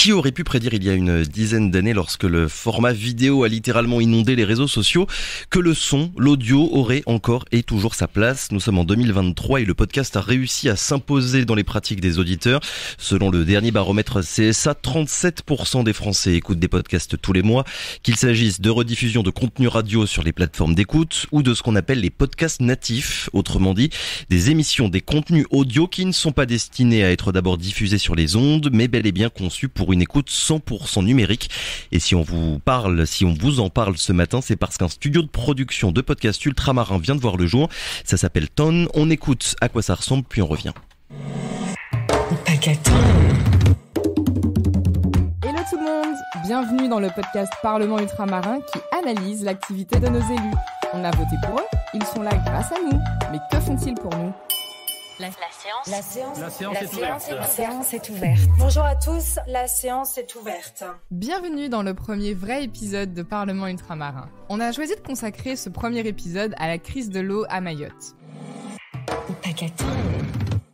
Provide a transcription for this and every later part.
Qui aurait pu prédire il y a une dizaine d'années, lorsque le format vidéo a littéralement inondé les réseaux sociaux, que le son, l'audio aurait encore et toujours sa place. Nous sommes en 2023 et le podcast a réussi à s'imposer dans les pratiques des auditeurs. Selon le dernier baromètre CSA, 37% des Français écoutent des podcasts tous les mois, qu'il s'agisse de rediffusion de contenu radio sur les plateformes d'écoute ou de ce qu'on appelle les podcasts natifs, autrement dit des émissions, des contenus audio qui ne sont pas destinés à être d'abord diffusés sur les ondes, mais bel et bien conçus pour une écoute 100% numérique. Et si on vous en parle ce matin, c'est parce qu'un studio de production de podcasts ultramarins vient de voir le jour. Ça s'appelle Ton. On écoute à quoi ça ressemble, puis on revient. Hello tout le monde, bienvenue dans le podcast Parlement Ultramarin qui analyse l'activité de nos élus. On a voté pour eux, ils sont là grâce à nous. Mais que font-ils pour nous ? La séance est ouverte. Bonjour à tous, la séance est ouverte. Bienvenue dans le premier vrai épisode de Parlement Ultramarin. On a choisi de consacrer ce premier épisode à la crise de l'eau à Mayotte.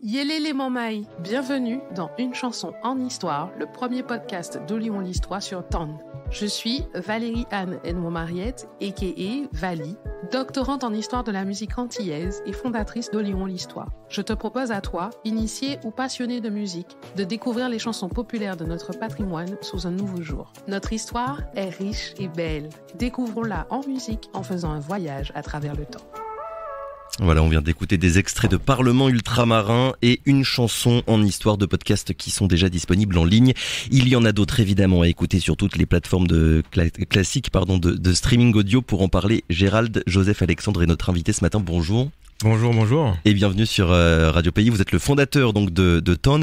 Yélé les Mamaï, bienvenue dans Une chanson en histoire, le premier podcast d'Olion l'Histoire sur TAN. Je suis Valérie Anne Edmond-Mariette, a.k.a. Vali, doctorante en histoire de la musique antillaise et fondatrice d'Olion l'Histoire. Je te propose à toi, initié ou passionné de musique, de découvrir les chansons populaires de notre patrimoine sous un nouveau jour. Notre histoire est riche et belle. Découvrons-la en musique en faisant un voyage à travers le temps. Voilà, on vient d'écouter des extraits de Parlement Ultramarin et une chanson en histoire de podcasts qui sont déjà disponibles en ligne. Il y en a d'autres évidemment à écouter sur toutes les plateformes de streaming audio. Pour en parler, Gérald Joseph Alexandre est notre invité ce matin. Bonjour. Bonjour. Et bienvenue sur Radio Pays. Vous êtes le fondateur donc de Ton.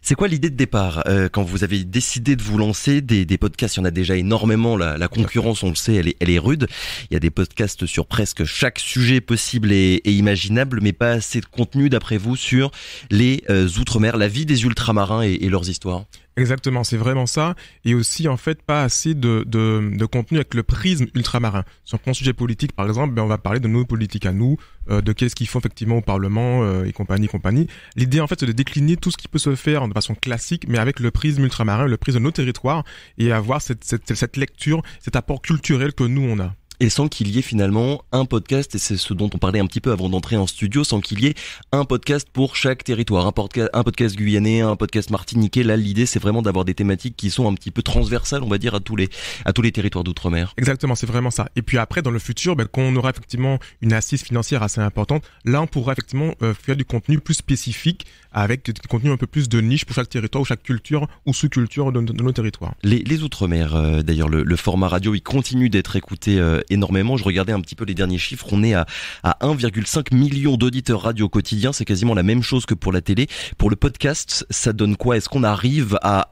C'est quoi l'idée de départ quand vous avez décidé de vous lancer des podcasts? Il y en a déjà énormément. La concurrence, on le sait, elle est rude. Il y a des podcasts sur presque chaque sujet possible et imaginable, mais pas assez de contenu d'après vous sur les outre-mer, la vie des ultramarins et leurs histoires. Exactement, c'est vraiment ça. Et aussi, en fait, pas assez de contenu avec le prisme ultramarin. Sur un sujet politique, par exemple, on va parler de nos politiques à nous, de qu'est-ce qu'ils font effectivement au Parlement et compagnie. L'idée, en fait, c'est de décliner tout ce qui peut se faire de façon classique, mais avec le prisme ultramarin, le prisme de nos territoires, et avoir cette lecture, cet apport culturel que nous, on a. Et sans qu'il y ait finalement un podcast, et c'est ce dont on parlait un petit peu avant d'entrer en studio, sans qu'il y ait un podcast pour chaque territoire, un podcast guyanais, un podcast martiniquais. Là, l'idée, c'est vraiment d'avoir des thématiques qui sont un petit peu transversales, on va dire, à tous les territoires d'outre-mer. Exactement, c'est vraiment ça. Et puis après, dans le futur, quand on aura effectivement une assise financière assez importante, là, on pourra effectivement faire du contenu plus spécifique, avec du contenu un peu plus de niche pour chaque territoire ou chaque culture ou sous-culture de nos territoires. Les outre-mer, d'ailleurs, le format radio, il continue d'être écouté énormément. Je regardais un petit peu les derniers chiffres. On est à 1,5 million d'auditeurs radio quotidiens. C'est quasiment la même chose que pour la télé. Pour le podcast, ça donne quoi? Est-ce qu'on arrive à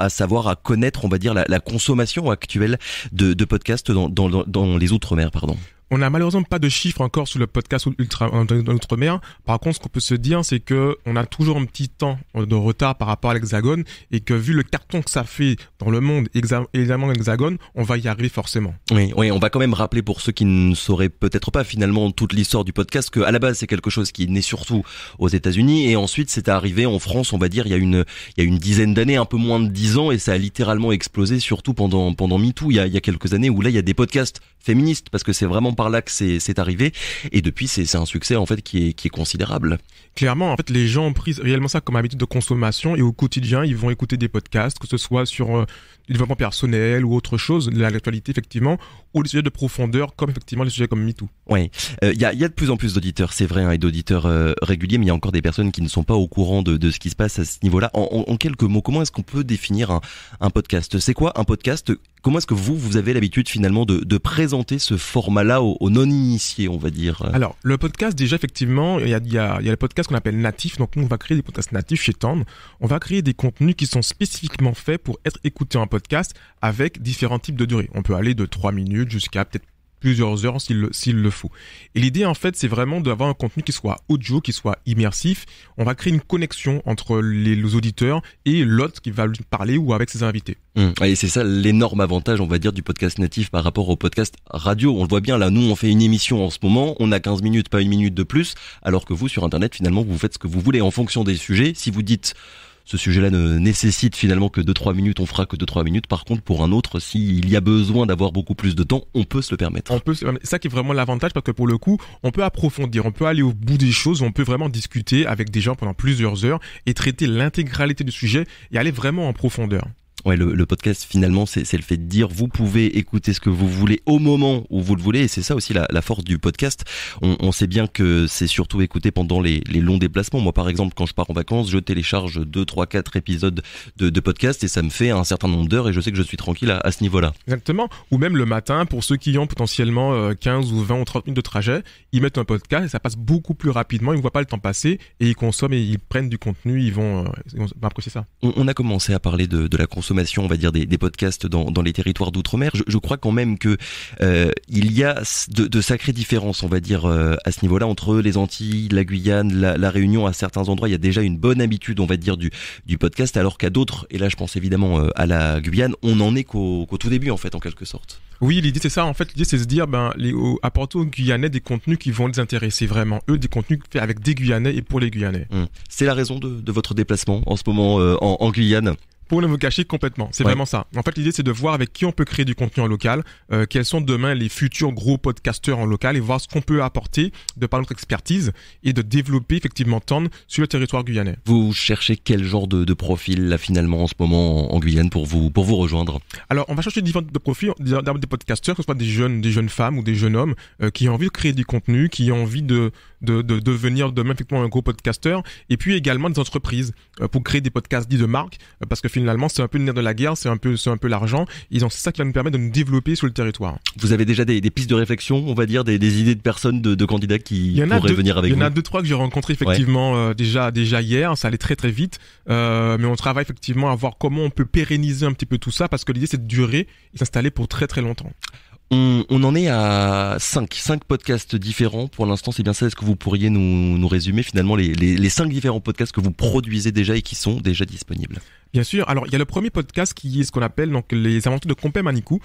connaître, on va dire, la consommation actuelle de podcasts dans les outre-mer, pardon? On n'a malheureusement pas de chiffres encore sur le podcast dans l'outre-mer. Par contre, ce qu'on peut se dire, c'est que on a toujours un petit temps de retard par rapport à l'Hexagone et que vu le carton que ça fait dans le monde, évidemment l'Hexagone, on va y arriver forcément. Oui, on va quand même rappeler pour ceux qui ne sauraient peut-être pas finalement toute l'histoire du podcast que à la base c'est quelque chose qui naît surtout aux États-Unis et ensuite c'est arrivé en France, on va dire il y a une dizaine d'années, un peu moins de 10 ans, et ça a littéralement explosé surtout pendant MeToo il y a quelques années où là il y a des podcasts féministes parce que c'est vraiment par là que c'est arrivé, et depuis c'est un succès en fait qui est considérable. Clairement, en fait, les gens ont pris réellement ça comme habitude de consommation et au quotidien, ils vont écouter des podcasts, que ce soit sur le développement personnel ou autre chose, l'actualité effectivement, ou les sujets de profondeur, comme effectivement les sujets comme MeToo. Oui, il y a de plus en plus d'auditeurs, c'est vrai, et d'auditeurs réguliers, mais il y a encore des personnes qui ne sont pas au courant de ce qui se passe à ce niveau-là. En quelques mots, comment est-ce qu'on peut définir un podcast? C'est quoi un podcast? Comment est-ce que vous avez l'habitude finalement de présenter ce format-là aux non-initiés, on va dire? Alors, le podcast, déjà, effectivement, il y a le podcast qu'on appelle natif. Donc, nous, on va créer des podcasts natifs chez Tand. On va créer des contenus qui sont spécifiquement faits pour être écoutés en podcast avec différents types de durée. On peut aller de 3 minutes jusqu'à peut-être plusieurs heures s'il le faut. Et l'idée, en fait, c'est vraiment d'avoir un contenu qui soit audio, qui soit immersif. On va créer une connexion entre les auditeurs et l'autre qui va lui parler ou avec ses invités. Et c'est ça l'énorme avantage, on va dire, du podcast natif par rapport au podcast radio. On le voit bien, là, nous, on fait une émission en ce moment, on a 15 minutes, pas une minute de plus, alors que vous, sur Internet, finalement, vous faites ce que vous voulez en fonction des sujets. Si vous dites ce sujet-là ne nécessite finalement que 2-3 minutes, on fera que 2-3 minutes. Par contre, pour un autre, s'il y a besoin d'avoir beaucoup plus de temps, on peut se le permettre. C'est ça qui est vraiment l'avantage, parce que pour le coup, on peut approfondir, on peut aller au bout des choses, on peut vraiment discuter avec des gens pendant plusieurs heures et traiter l'intégralité du sujet et aller vraiment en profondeur. Ouais, le podcast finalement c'est le fait de dire vous pouvez écouter ce que vous voulez au moment où vous le voulez, et c'est ça aussi la force du podcast. On sait bien que c'est surtout écouté pendant les longs déplacements. Moi par exemple, quand je pars en vacances, je télécharge 2, 3, 4 épisodes de podcast et ça me fait un certain nombre d'heures et je sais que je suis tranquille à ce niveau-là. Exactement. Ou même le matin, pour ceux qui ont potentiellement 15 ou 20 ou 30 minutes de trajet, ils mettent un podcast et ça passe beaucoup plus rapidement, ils ne voient pas le temps passer et ils consomment et ils prennent du contenu, ils vont apprécier ça. On a commencé à parler de la consommation, on va dire des podcasts dans les territoires d'outre-mer. Je crois quand même que il y a de sacrées différences, on va dire à ce niveau-là, entre les Antilles, la Guyane, la Réunion. À certains endroits, il y a déjà une bonne habitude, on va dire, du podcast, alors qu'à d'autres, et là je pense évidemment à la Guyane, on n'en est qu'au tout début en fait, en quelque sorte. Oui, l'idée c'est ça. En fait, l'idée c'est de se dire, apporter aux Guyanais des contenus qui vont les intéresser vraiment. Eux, des contenus faits avec des Guyanais et pour les Guyanais. C'est la raison de votre déplacement en ce moment en Guyane. Pour ne vous cacher complètement, c'est vraiment ça. En fait, l'idée c'est de voir avec qui on peut créer du contenu en local, quels sont demain les futurs gros podcasteurs en local et voir ce qu'on peut apporter de par notre expertise et de développer effectivement Tone sur le territoire guyanais. Vous cherchez quel genre de profil là finalement en ce moment en Guyane pour vous rejoindre? Alors, on va chercher différents profils, d'abord des podcasteurs, que ce soit des jeunes femmes ou des jeunes hommes qui ont envie de créer du contenu, qui ont envie de devenir demain effectivement un gros podcasteur, et puis également des entreprises pour créer des podcasts dits de marque, parce que finalement c'est un peu le nerf de la guerre, c'est un peu l'argent, et donc c'est ça qui va nous permettre de nous développer sur le territoire. Vous avez déjà des pistes de réflexion, on va dire, des idées de personnes, de candidats qui pourraient venir avec vous? Il y en a 2-3 que j'ai rencontrés effectivement déjà hier, ça allait très très vite, mais on travaille effectivement à voir comment on peut pérenniser un petit peu tout ça, parce que l'idée c'est de durer et s'installer pour très très longtemps. On en est à 5 podcasts différents pour l'instant, c'est bien ça. Est-ce que vous pourriez nous résumer finalement les 5 différents podcasts que vous produisez déjà et qui sont déjà disponibles? Bien sûr. Alors, il y a le premier podcast qui est ce qu'on appelle donc les aventures de Compé Manikou.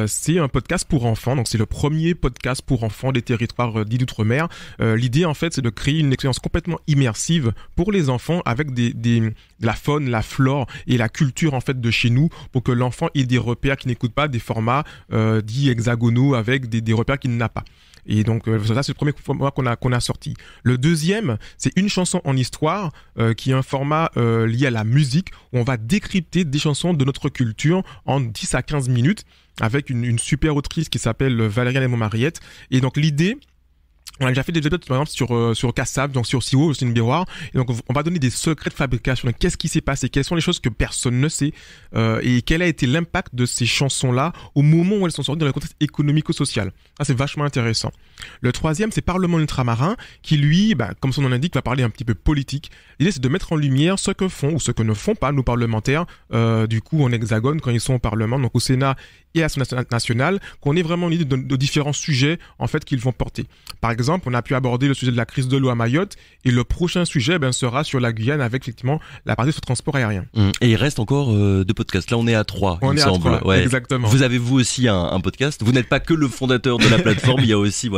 C'est un podcast pour enfants. Donc, c'est le premier podcast pour enfants des territoires dits d'outre-mer. L'idée, en fait, c'est de créer une expérience complètement immersive pour les enfants avec de la faune, la flore et la culture, en fait, de chez nous, pour que l'enfant ait des repères qui n'écoutent pas des formats dits hexagonaux avec des repères qu'il n'a pas. Et donc ça c'est le premier format qu'on a sorti. Le deuxième, c'est une chanson en histoire qui est un format lié à la musique où on va décrypter des chansons de notre culture en 10 à 15 minutes avec une super autrice qui s'appelle Valérie Anne-Mariette. Et donc l'idée, on a déjà fait des épisodes par exemple sur Kassab, donc sur Siwo, c'est une biroir. Et donc on va donner des secrets de fabrication. Donc, qu'est-ce qui s'est passé, quelles sont les choses que personne ne sait, et quel a été l'impact de ces chansons-là au moment où elles sont sorties dans le contexte économico-social. Ça c'est vachement intéressant. Le troisième, c'est Parlement ultramarin, qui lui, comme son nom l'indique, va parler un petit peu politique. L'idée c'est de mettre en lumière ce que font ou ce que ne font pas nos parlementaires, du coup en hexagone quand ils sont au Parlement, donc au Sénat et à l'Assemblée nationale, qu'on ait vraiment l'idée de différents sujets en fait qu'ils vont porter. Par exemple, on a pu aborder le sujet de la crise de l'eau à Mayotte, et le prochain sujet sera sur la Guyane avec effectivement la partie sur le transport aérien. Et il reste encore 2 podcasts. Là, on est à 3. On est à 3, ouais. Exactement. Vous avez vous aussi un podcast. Vous n'êtes pas que le fondateur de la plateforme. Il y a aussi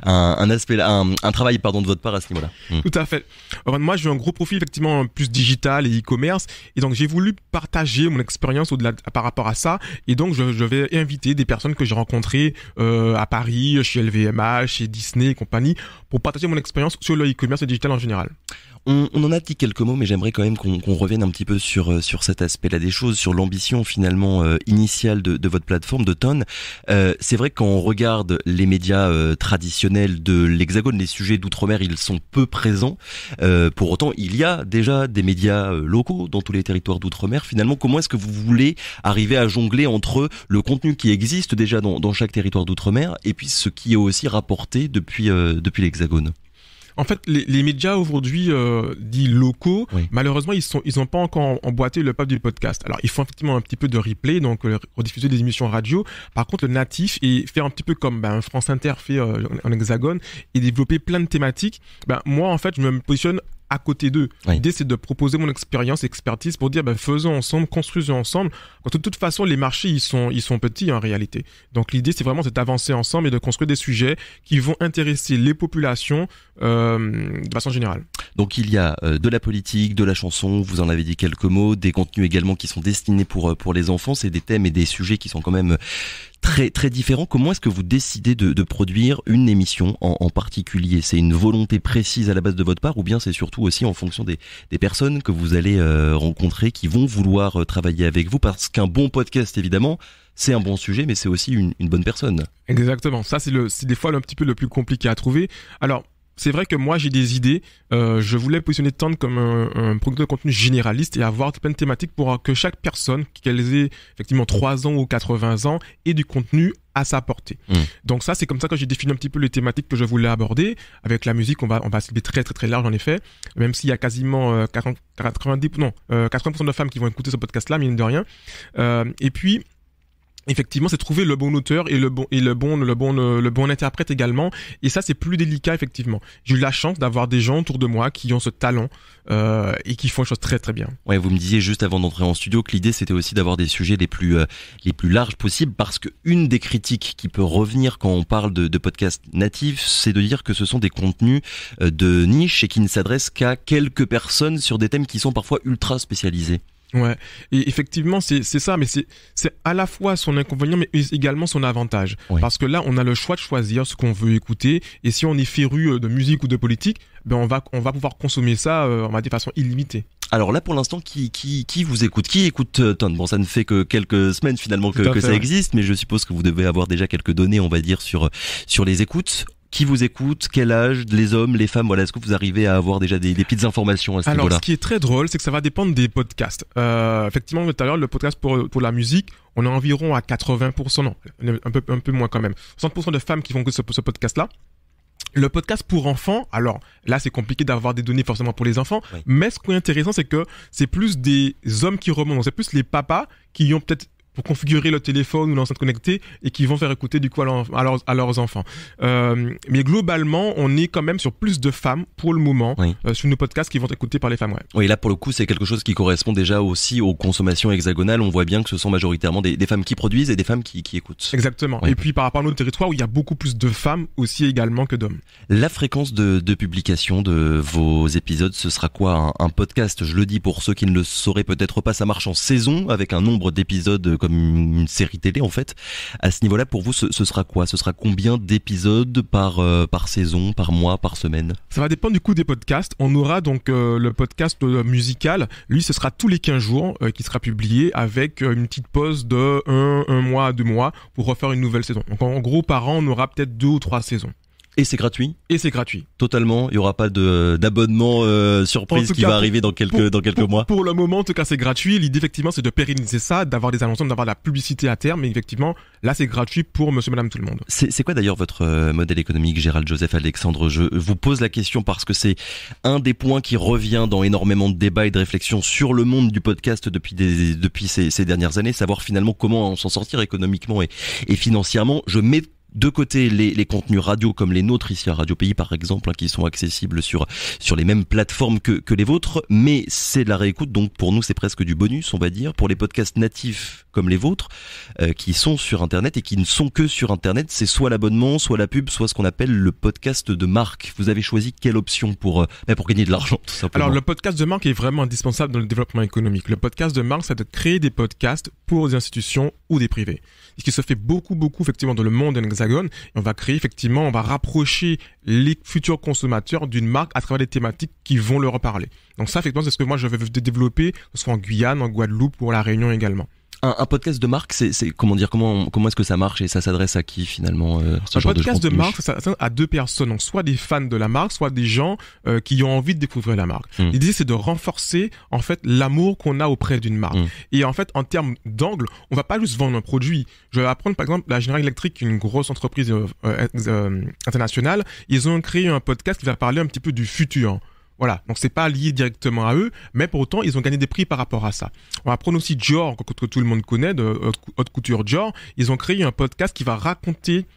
un aspect, un travail de votre part à ce niveau-là. Tout à fait. Alors, moi, j'ai un gros profil effectivement plus digital et e-commerce, et donc j'ai voulu partager mon expérience par rapport à ça, et donc je vais inviter des personnes que j'ai rencontrées à Paris, chez LVMH, chez Disney et compagnie, pour partager mon expérience sur le e-commerce et le digital en général. On en a dit quelques mots, mais j'aimerais quand même qu'on revienne un petit peu sur cet aspect-là des choses, sur l'ambition finalement initiale de votre plateforme de Tone. C'est vrai que quand on regarde les médias traditionnels de l'Hexagone, les sujets d'outre-mer, ils sont peu présents. Pour autant, il y a déjà des médias locaux dans tous les territoires d'outre-mer. Finalement, comment est-ce que vous voulez arriver à jongler entre le contenu qui existe déjà dans chaque territoire d'outre-mer et puis ce qui est aussi rapporté depuis l'Hexagone? En fait, les médias aujourd'hui dits locaux, oui, malheureusement, ils ont pas encore emboîté le pas du podcast. Alors, ils font effectivement un petit peu de replay, donc rediffuser des émissions radio. Par contre, le natif, et faire un petit peu comme France Inter fait en Hexagone, et développer plein de thématiques. Moi, en fait, je me positionne à côté d'eux. Oui. L'idée, c'est de proposer mon expérience, expertise pour dire, faisons ensemble, construisons ensemble. De toute façon, les marchés, ils sont petits en réalité. Donc, l'idée, c'est vraiment d'avancer ensemble et de construire des sujets qui vont intéresser les populations de façon générale. Donc il y a de la politique, de la chanson, vous en avez dit quelques mots, des contenus également qui sont destinés pour les enfants, c'est des thèmes et des sujets qui sont quand même très très différents. Comment est-ce que vous décidez de produire une émission en particulier? C'est une volonté précise à la base de votre part, ou bien c'est surtout aussi en fonction des personnes que vous allez rencontrer qui vont vouloir travailler avec vous? Parce qu'un bon podcast, évidemment, c'est un bon sujet, mais c'est aussi une bonne personne. Exactement, ça c'est des fois un petit peu le plus compliqué à trouver. Alors, c'est vrai que moi j'ai des idées, je voulais positionner Tand comme un producteur de contenu généraliste et avoir plein de thématiques pour que chaque personne, qu'elle ait effectivement 3 ans ou 80 ans, ait du contenu à sa portée. Donc ça, c'est comme ça que j'ai défini un petit peu les thématiques que je voulais aborder. Avec la musique, on va cibler très très très large en effet, même s'il y a quasiment 80% de femmes qui vont écouter ce podcast-là, mine de rien. Et puis effectivement, c'est trouver le bon auteur et le bon interprète également. Et ça, c'est plus délicat, effectivement. J'ai eu la chance d'avoir des gens autour de moi qui ont ce talent, et qui font les choses très, très bien. Ouais, vous me disiez juste avant d'entrer en studio que l'idée, c'était aussi d'avoir des sujets les plus larges possibles, parce que une des critiques qui peut revenir quand on parle de podcasts natifs, c'est de dire que ce sont des contenus de niche et qui ne s'adressent qu'à quelques personnes sur des thèmes qui sont parfois ultra spécialisés. Ouais, et effectivement c'est ça, mais c'est à la fois son inconvénient mais également son avantage, oui. Parce que là on a le choix de choisir ce qu'on veut écouter, et si on est féru de musique ou de politique, on va pouvoir consommer ça, on va dire de façon illimitée. Alors là, pour l'instant, qui vous écoute? Qui écoute Tand? Bon, ça ne fait que quelques semaines finalement que ça existe, mais je suppose que vous devez avoir déjà quelques données, on va dire, sur les écoutes. Qui vous écoute? Quel âge? Les hommes, les femmes? Voilà, est-ce que vous arrivez à avoir déjà des petites informations à ce niveau-là? Alors, ce qui est très drôle, c'est que ça va dépendre des podcasts. Effectivement, tout à l'heure, le podcast pour la musique, on est environ à 80%, non, un peu moins quand même. 60% de femmes qui vont écouter ce podcast-là. Le podcast pour enfants, alors là c'est compliqué d'avoir des données forcément pour les enfants, oui. Mais ce qui est intéressant, c'est que c'est plus des hommes qui remontent, donc c'est plus les papas qui ont peut-être pour configurer le téléphone ou l'enceinte connectée et qui vont faire écouter du coup à leurs enfants. Mais globalement, on est quand même sur plus de femmes pour le moment, oui. Sur nos podcasts qui vont être écoutés par les femmes. Ouais. Oui, là pour le coup, c'est quelque chose qui correspond déjà aussi aux consommations hexagonales. On voit bien que ce sont majoritairement des femmes qui produisent et des femmes qui écoutent. Exactement. Oui. Et puis par rapport à notre territoire où il y a beaucoup plus de femmes aussi également que d'hommes. La fréquence de publication de vos épisodes, ce sera quoi? Un podcast, je le dis pour ceux qui ne le sauraient peut-être pas, ça marche en saison avec un nombre d'épisodes comme une série télé en fait. À ce niveau-là, pour vous, ce sera quoi? Ce sera combien d'épisodes par saison, par mois, par semaine? Ça va dépendre du coup des podcasts. On aura donc le podcast musical. Lui, ce sera tous les 15 jours qui sera publié avec une petite pause de 1 mois à 2 mois pour refaire une nouvelle saison. Donc en gros, par an, on aura peut-être 2 ou 3 saisons. Et c'est gratuit? Et c'est gratuit. Totalement. Il y aura pas d'abonnement surprise qui va arriver dans quelques mois. Pour le moment, en tout cas, c'est gratuit. L'idée, effectivement, c'est de pérenniser ça, d'avoir des annonces, d'avoir de la publicité à terme. Mais effectivement, là, c'est gratuit pour monsieur, madame, tout le monde. C'est quoi d'ailleurs votre modèle économique, Gérald Joseph Alexandre? Je vous pose la question parce que c'est un des points qui revient dans énormément de débats et de réflexions sur le monde du podcast depuis ces dernières années, savoir finalement comment s'en sortir économiquement et financièrement. Je mets de côté les contenus radio comme les nôtres ici à Radio Pays par exemple, qui sont accessibles sur les mêmes plateformes que les vôtres, mais c'est de la réécoute, donc pour nous c'est presque du bonus on va dire. Pour les podcasts natifs comme les vôtres qui sont sur internet et qui ne sont que sur internet, c'est soit l'abonnement, soit la pub, soit ce qu'on appelle le podcast de marque. Vous avez choisi quelle option pour gagner de l'argent tout simplement? Alors le podcast de marque est vraiment indispensable dans le développement économique. Le podcast de marque, c'est de créer des podcasts pour des institutions ou des privés. Ce qui se fait beaucoup effectivement dans le monde de l'Hexagone. On va créer effectivement, on va rapprocher les futurs consommateurs d'une marque à travers des thématiques qui vont leur parler. Donc ça, effectivement, c'est ce que moi je vais développer, que ce soit en Guyane, en Guadeloupe ou à La Réunion également. Un podcast de marque, c'est comment est-ce que ça marche et ça s'adresse à qui finalement ce genre de podcast de marque, ça s'adresse à 2 personnes, donc soit des fans de la marque, soit des gens qui ont envie de découvrir la marque. L'idée c'est de renforcer en fait l'amour qu'on a auprès d'une marque. Et en fait en termes d'angle, on va pas juste vendre un produit. Je vais apprendre par exemple la General Electric, une grosse entreprise internationale, ils ont créé un podcast qui va parler un petit peu du futur. Voilà, donc c'est pas lié directement à eux, mais pour autant ils ont gagné des prix par rapport à ça. On va prendre aussi Dior, que tout le monde connaît, de haute couture Dior. Ils ont créé un podcast qui va raconter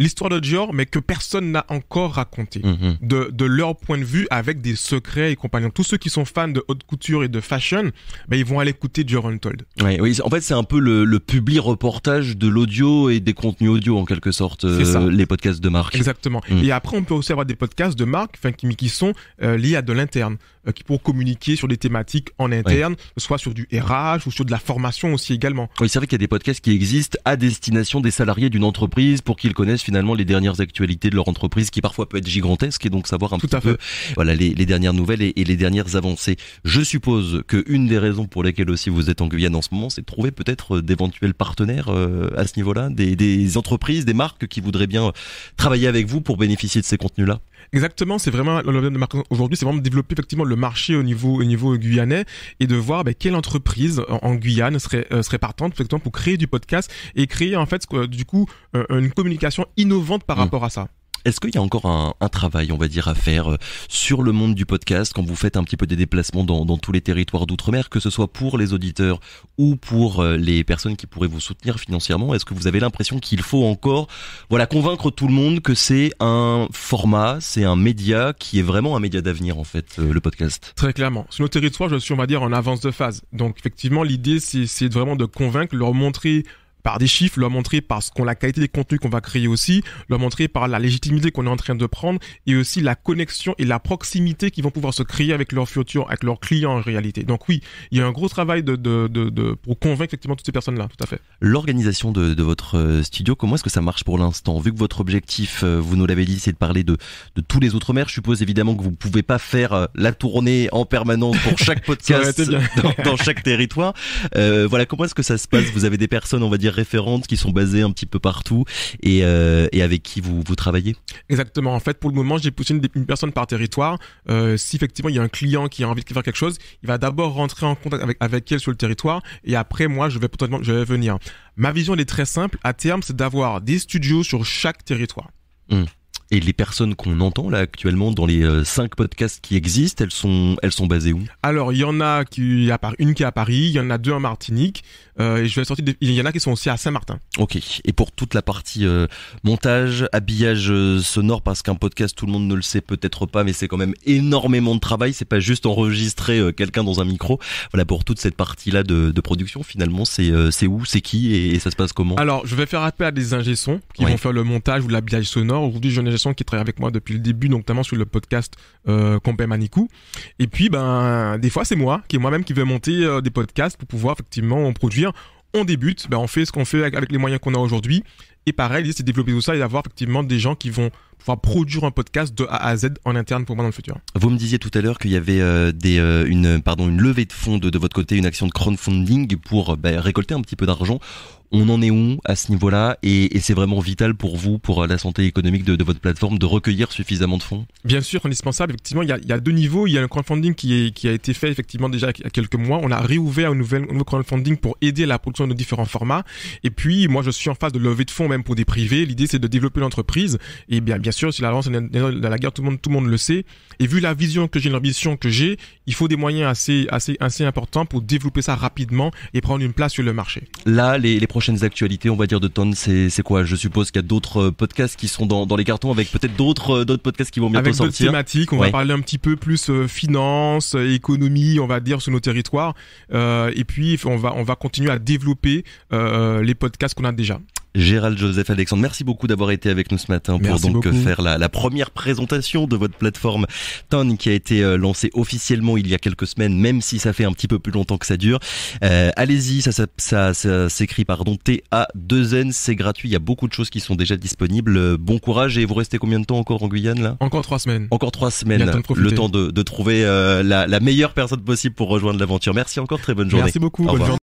l'histoire de Dior, mais que personne n'a encore raconté. De leur point de vue, avec des secrets et compagnie. Tous ceux qui sont fans de haute couture et de fashion, ils vont aller écouter Dior Untold. Oui, en fait, c'est un peu le publi reportage de l'audio et des contenus audio, en quelque sorte, les podcasts de marque. Exactement. Et après, on peut aussi avoir des podcasts de marque, qui sont liés à de l'interne, qui pourront communiquer sur des thématiques en interne, soit sur du RH ou sur de la formation aussi également. Oui, c'est vrai qu'il y a des podcasts qui existent à destination des salariés d'une entreprise pour qu'ils connaissent finalement les dernières actualités de leur entreprise, qui parfois peut être gigantesque, et donc savoir un petit peu les dernières nouvelles et les dernières avancées. Je suppose que une des raisons pour lesquelles aussi vous êtes en Guyane en ce moment, c'est de trouver peut-être d'éventuels partenaires à ce niveau-là, des entreprises, des marques qui voudraient bien travailler avec vous pour bénéficier de ces contenus-là. Exactement, c'est vraiment l'objectif de marque aujourd'hui, c'est vraiment de développer effectivement le marché au niveau guyanais et de voir quelle entreprise en Guyane serait partante effectivement pour créer du podcast et créer en fait du coup une communication innovante par rapport à ça. Est-ce qu'il y a encore un travail, on va dire, à faire sur le monde du podcast quand vous faites un petit peu des déplacements dans tous les territoires d'outre-mer, que ce soit pour les auditeurs ou pour les personnes qui pourraient vous soutenir financièrement? Est-ce que vous avez l'impression qu'il faut encore, convaincre tout le monde que c'est un format, c'est un média qui est vraiment un média d'avenir en fait, le podcast? Très clairement. Sur nos territoires, je suis, on va dire, en avance de phase. Donc effectivement, l'idée, c'est vraiment de convaincre, leur montrer par des chiffres, leur montrer par la qualité des contenus qu'on va créer aussi, leur montrer par la légitimité qu'on est en train de prendre et aussi la connexion et la proximité qu'ils vont pouvoir se créer avec leurs futurs, avec leurs clients en réalité. Donc oui, il y a un gros travail pour convaincre effectivement toutes ces personnes-là, tout à fait. L'organisation de votre studio, comment est-ce que ça marche pour l'instant? Vu que votre objectif, vous nous l'avez dit, c'est de parler de tous les Outre-mer, je suppose évidemment que vous pouvez pas faire la tournée en permanence pour chaque podcast dans chaque territoire. Comment est-ce que ça se passe? Vous avez des personnes, on va dire, référentes qui sont basées un petit peu partout et avec qui vous travaillez? Exactement. En fait, pour le moment, j'ai poussé une personne par territoire. Si effectivement il y a un client qui a envie de faire quelque chose, il va d'abord rentrer en contact avec elle sur le territoire et après moi je vais venir. Ma vision elle est très simple. À terme, c'est d'avoir des studios sur chaque territoire. Et les personnes qu'on entend là actuellement dans les 5 podcasts qui existent, elles sont basées où? Alors, il y en a une qui est à Paris, il y en a 2 en Martinique, et il y en a qui sont aussi à Saint-Martin. Ok. Et pour toute la partie montage, habillage sonore, parce qu'un podcast, tout le monde ne le sait peut-être pas, mais c'est quand même énormément de travail. C'est pas juste enregistrer quelqu'un dans un micro. Pour toute cette partie-là de production, finalement, c'est où, c'est qui et ça se passe comment? Alors, je vais faire appel à des ingé-sons qui vont faire le montage ou l'habillage sonore. Aujourd'hui, j'ai un ingé-son qui travaille avec moi depuis le début, donc notamment sur le podcast Compé Manicou. Et puis, des fois, c'est moi-même qui vais monter des podcasts pour pouvoir effectivement produire. On débute, on fait ce qu'on fait avec les moyens qu'on a aujourd'hui. Et pareil, l'idée c'est de développer tout ça et d'avoir effectivement des gens qui vont pouvoir produire un podcast de A à Z en interne pour moi dans le futur. Vous me disiez tout à l'heure qu'il y avait une levée de fonds de votre côté, une action de crowdfunding pour récolter un petit peu d'argent. On en est où à ce niveau-là et c'est vraiment vital pour vous, pour la santé économique de votre plateforme, de recueillir suffisamment de fonds? Bien sûr, indispensable. Effectivement, il y a 2 niveaux. Il y a un crowdfunding qui a été fait effectivement déjà il y a quelques mois. On a réouvert un nouveau crowdfunding pour aider à la production de différents formats. Et puis, moi, je suis en phase de levée de fonds même pour des privés. L'idée, c'est de développer l'entreprise. Et bien sûr, si la lance est dans la guerre, tout le monde le sait. Et vu la vision que j'ai, l'ambition que j'ai, il faut des moyens assez importants pour développer ça rapidement et prendre une place sur le marché. Là, les prochaines actualités, on va dire, de Ton, c'est quoi? Je suppose qu'il y a d'autres podcasts qui sont dans les cartons, avec peut-être d'autres podcasts qui vont bientôt sortir. Avec d'autres thématiques, on va parler un petit peu plus finance, économie, on va dire, sur nos territoires. Et puis, on va continuer à développer les podcasts qu'on a déjà. Gérald Joseph Alexandre, merci beaucoup d'avoir été avec nous ce matin pour faire la première présentation de votre plateforme Ton, qui a été lancée officiellement il y a quelques semaines, même si ça fait un petit peu plus longtemps que ça dure. Allez-y, ça s'écrit T-A-2-N, c'est gratuit, il y a beaucoup de choses qui sont déjà disponibles. Bon courage, et vous restez combien de temps encore en Guyane là? Encore 3 semaines. Encore 3 semaines, le temps de trouver la meilleure personne possible pour rejoindre l'aventure. Merci encore, très bonne journée. Merci beaucoup, bonne journée.